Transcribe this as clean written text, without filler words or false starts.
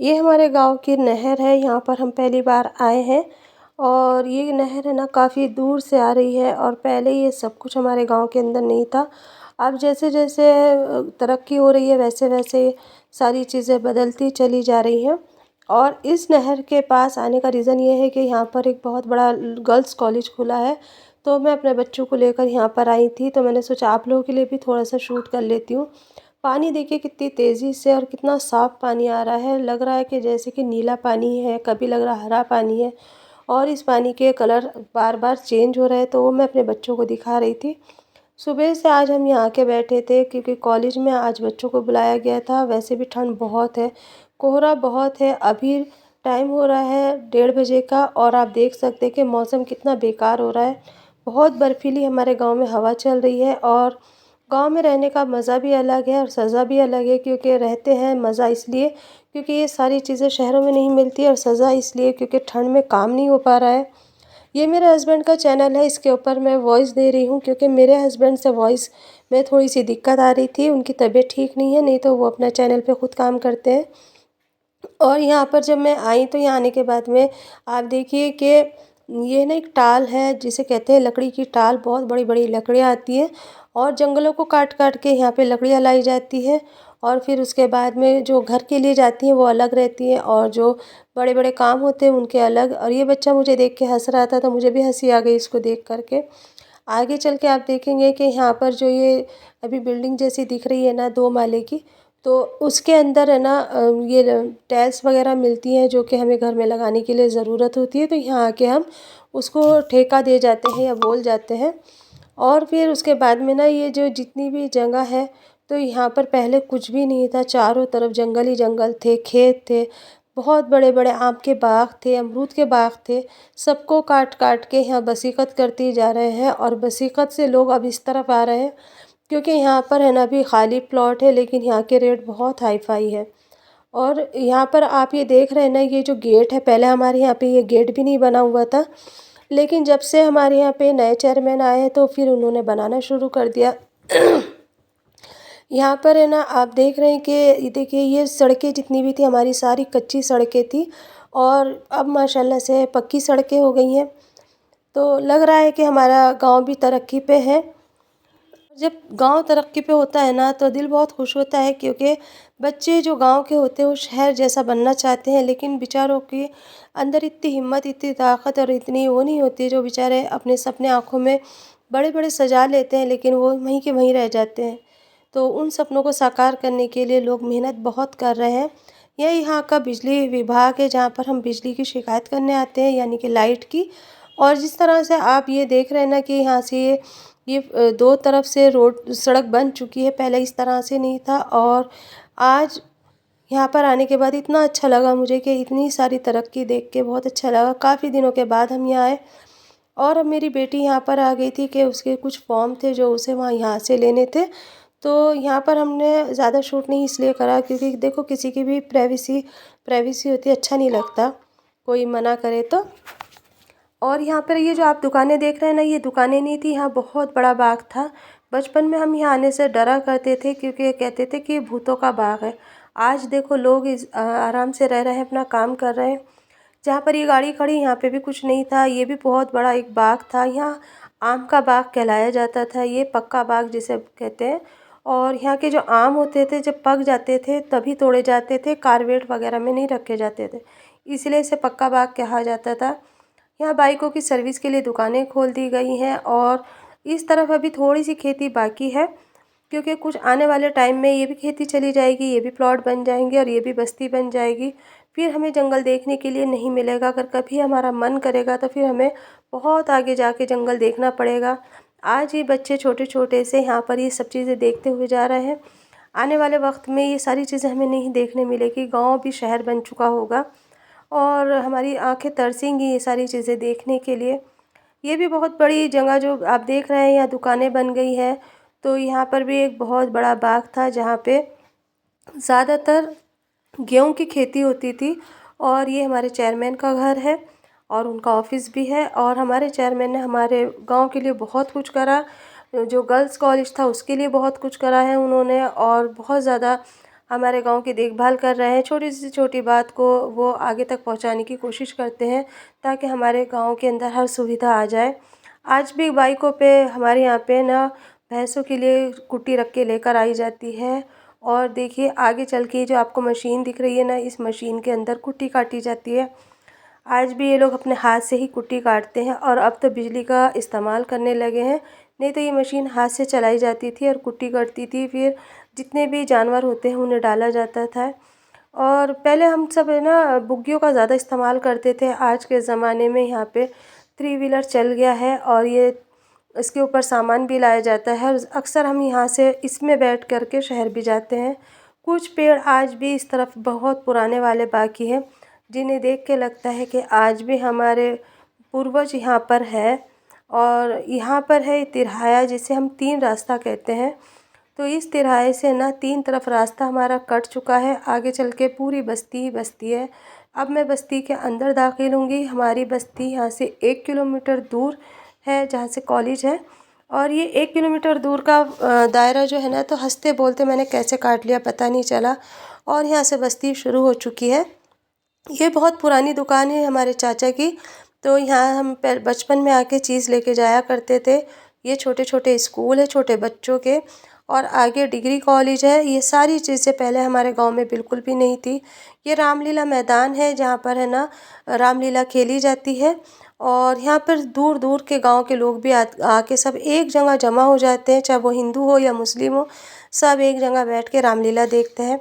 ये हमारे गांव की नहर है। यहाँ पर हम पहली बार आए हैं और ये नहर है ना काफ़ी दूर से आ रही है और पहले ये सब कुछ हमारे गांव के अंदर नहीं था। अब जैसे जैसे तरक्की हो रही है वैसे वैसे सारी चीज़ें बदलती चली जा रही हैं। और इस नहर के पास आने का रीज़न ये है कि यहाँ पर एक बहुत बड़ा गर्ल्स कॉलेज खुला है। तो मैं अपने बच्चों को लेकर यहाँ पर आई थी, तो मैंने सोचा आप लोगों के लिए भी थोड़ा सा शूट कर लेती हूँ। पानी देखिए कितनी तेज़ी से और कितना साफ़ पानी आ रहा है। लग रहा है कि जैसे कि नीला पानी है, कभी लग रहा हरा पानी है और इस पानी के कलर बार बार चेंज हो रहे हैं। तो वो मैं अपने बच्चों को दिखा रही थी। सुबह से आज हम यहाँ आके बैठे थे क्योंकि कॉलेज में आज बच्चों को बुलाया गया था। वैसे भी ठंड बहुत है, कोहरा बहुत है। अभी टाइम हो रहा है 1:30 बजे का और आप देख सकते हैं कि मौसम कितना बेकार हो रहा है। बहुत बर्फीली हमारे गांव में हवा चल रही है और गांव में रहने का मज़ा भी अलग है और सज़ा भी अलग है। क्योंकि रहते हैं मज़ा इसलिए क्योंकि ये सारी चीज़ें शहरों में नहीं मिलती और सज़ा इसलिए क्योंकि ठंड में काम नहीं हो पा रहा है। ये मेरे हस्बैंड का चैनल है, इसके ऊपर मैं वॉइस दे रही हूँ क्योंकि मेरे हस्बैंड से वॉइस में थोड़ी सी दिक्कत आ रही थी। उनकी तबीयत ठीक नहीं है, नहीं तो वो अपना चैनल पे खुद काम करते हैं। और यहाँ पर जब मैं आई तो यहाँ आने के बाद में आप देखिए कि ये ना एक टाल है जिसे कहते हैं लकड़ी की टाल। बहुत बड़ी बड़ी लकड़ियाँ आती हैं और जंगलों को काट काट के यहाँ पे लकड़ियाँ लाई जाती है और फिर उसके बाद में जो घर के लिए जाती हैं वो अलग रहती हैं और जो बड़े बड़े काम होते हैं उनके अलग। और ये बच्चा मुझे देख के हंस रहा था तो मुझे भी हंसी आ गई इसको देख करके। आगे चल के आप देखेंगे कि यहाँ पर जो ये अभी बिल्डिंग जैसी दिख रही है ना 2 माले की, तो उसके अंदर है ना ये टाइल्स वगैरह मिलती हैं जो कि हमें घर में लगाने के लिए ज़रूरत होती है। तो यहाँ आके हम उसको ठेका दे जाते हैं या बोल जाते हैं। और फिर उसके बाद में ना ये जो जितनी भी जगह है तो यहाँ पर पहले कुछ भी नहीं था। चारों तरफ जंगल ही जंगल थे, खेत थे, बहुत बड़े बड़े आम के बाग थे, अमरूद के बाग थे। सबको काट काट के यहाँ बसीकत करती जा रहे हैं और बसीकत से लोग अब इस तरफ आ रहे हैं क्योंकि यहाँ पर है ना अभी खाली प्लॉट है लेकिन यहाँ के रेट बहुत हाई फाई है। और यहाँ पर आप ये देख रहे हैं ना ये जो गेट है, पहले हमारे यहाँ पे ये गेट भी नहीं बना हुआ था लेकिन जब से हमारे यहाँ पे नए चेयरमैन आए हैं तो फिर उन्होंने बनाना शुरू कर दिया। यहाँ पर है ना आप देख रहे हैं कि ये देखिए ये सड़कें जितनी भी थी हमारी सारी कच्ची सड़कें थी और अब माशाल्लाह से पक्की सड़कें हो गई हैं। तो लग रहा है कि हमारा गांव भी तरक्की पे है। जब गांव तरक्की पे होता है ना तो दिल बहुत खुश होता है क्योंकि बच्चे जो गांव के होते हैं वो शहर जैसा बनना चाहते हैं लेकिन बेचारों के अंदर इतनी हिम्मत, इतनी ताकत और इतनी वो नहीं होती। जो बेचारे अपने सपने आँखों में बड़े बड़े सजा लेते हैं लेकिन वो वहीं के वहीं रह जाते हैं। तो उन सपनों को साकार करने के लिए लोग मेहनत बहुत कर रहे हैं। यह यहाँ का बिजली विभाग है जहाँ पर हम बिजली की शिकायत करने आते हैं यानी कि लाइट की। और जिस तरह से आप ये देख रहे हैं ना कि यहाँ से ये दो तरफ से रोड सड़क बन चुकी है, पहले इस तरह से नहीं था। और आज यहाँ पर आने के बाद इतना अच्छा लगा मुझे कि इतनी सारी तरक्की देख के बहुत अच्छा लगा। काफ़ी दिनों के बाद हम यहाँ आए और अब मेरी बेटी यहाँ पर आ गई थी कि उसके कुछ फॉर्म थे जो उसे वहाँ यहाँ से लेने थे। तो यहाँ पर हमने ज़्यादा शूट नहीं इसलिए करा क्योंकि देखो किसी की भी प्राइवेसी प्राइवेसी होती है, अच्छा नहीं लगता कोई मना करे तो। और यहाँ पर ये जो आप दुकानें देख रहे हैं ना ये दुकानें नहीं थी, यहाँ बहुत बड़ा बाग था। बचपन में हम यहाँ आने से डरा करते थे क्योंकि कहते थे कि ये भूतों का बाग है। आज देखो लोग आराम से रह रहे हैं, अपना काम कर रहे हैं। जहाँ पर ये गाड़ी खड़ी यहाँ पे भी कुछ नहीं था, ये भी बहुत बड़ा एक बाग था। यहाँ आम का बाग कहलाया जाता था, ये पक्का बाग जिसे कहते हैं। और यहाँ के जो आम होते थे जब पक जाते थे तभी तोड़े जाते थे, कारबेट वगैरह में नहीं रखे जाते थे, इसलिए इसे पक्का बाग कहा जाता था। यहाँ बाइकों की सर्विस के लिए दुकानें खोल दी गई हैं और इस तरफ अभी थोड़ी सी खेती बाकी है क्योंकि कुछ आने वाले टाइम में ये भी खेती चली जाएगी, ये भी प्लॉट बन जाएंगे और ये भी बस्ती बन जाएगी। फिर हमें जंगल देखने के लिए नहीं मिलेगा। अगर कभी हमारा मन करेगा तो फिर हमें बहुत आगे जाके जंगल देखना पड़ेगा। आज ये बच्चे छोटे छोटे से यहाँ पर ये सब चीज़ें देखते हुए जा रहे हैं। आने वाले वक्त में ये सारी चीज़ें हमें नहीं देखने मिलेगी, गाँव भी शहर बन चुका होगा और हमारी आंखें तरसेंगी ये सारी चीज़ें देखने के लिए। ये भी बहुत बड़ी जगह जो आप देख रहे हैं यहाँ दुकानें बन गई हैं। तो यहाँ पर भी एक बहुत बड़ा बाग था जहाँ पे ज़्यादातर गेहूं की खेती होती थी। और ये हमारे चेयरमैन का घर है और उनका ऑफिस भी है। और हमारे चेयरमैन ने हमारे गांव के लिए बहुत कुछ करा, जो गर्ल्स कॉलेज था उसके लिए बहुत कुछ करा है उन्होंने और बहुत ज़्यादा हमारे गांव की देखभाल कर रहे हैं। छोटी से छोटी बात को वो आगे तक पहुंचाने की कोशिश करते हैं ताकि हमारे गांव के अंदर हर सुविधा आ जाए। आज भी बाइकों पे हमारे यहाँ पे ना भैंसों के लिए कुट्टी रख के लेकर आई जाती है। और देखिए आगे चल के जो आपको मशीन दिख रही है ना, इस मशीन के अंदर कुट्टी काटी जाती है। आज भी ये लोग अपने हाथ से ही कुट्टी काटते हैं और अब तो बिजली का इस्तेमाल करने लगे हैं। नहीं तो ये मशीन हाथ से चलाई जाती थी और कुट्टी कटती थी, फिर जितने भी जानवर होते हैं उन्हें डाला जाता था। और पहले हम सब है ना बुग्गियों का ज़्यादा इस्तेमाल करते थे। आज के ज़माने में यहाँ पे थ्री व्हीलर चल गया है और ये इसके ऊपर सामान भी लाया जाता है। अक्सर हम यहाँ से इसमें बैठ कर के शहर भी जाते हैं। कुछ पेड़ आज भी इस तरफ बहुत पुराने वाले बाकी हैं, जिन्हें देख के लगता है कि आज भी हमारे पूर्वज यहाँ पर है। और यहाँ पर है तिरहाया, जिसे हम तीन रास्ता कहते हैं। तो इस तिराहे से ना तीन तरफ रास्ता हमारा कट चुका है। आगे चल के पूरी बस्ती ही बस्ती है। अब मैं बस्ती के अंदर दाखिल होंगी। हमारी बस्ती यहाँ से 1 किलोमीटर दूर है, जहाँ से कॉलेज है। और ये 1 किलोमीटर दूर का दायरा जो है ना, तो हंसते बोलते मैंने कैसे काट लिया पता नहीं चला। और यहाँ से बस्ती शुरू हो चुकी है। ये बहुत पुरानी दुकान है हमारे चाचा की। तो यहाँ हम बचपन में आके चीज़ लेके जाया करते थे। ये छोटे छोटे स्कूल है छोटे बच्चों के, और आगे डिग्री कॉलेज है। ये सारी चीज़ें पहले हमारे गांव में बिल्कुल भी नहीं थी। ये रामलीला मैदान है जहाँ पर है ना रामलीला खेली जाती है। और यहाँ पर दूर दूर के गांव के लोग भी आके सब एक जगह जमा हो जाते हैं, चाहे वो हिंदू हो या मुस्लिम हो, सब एक जगह बैठ के रामलीला देखते हैं।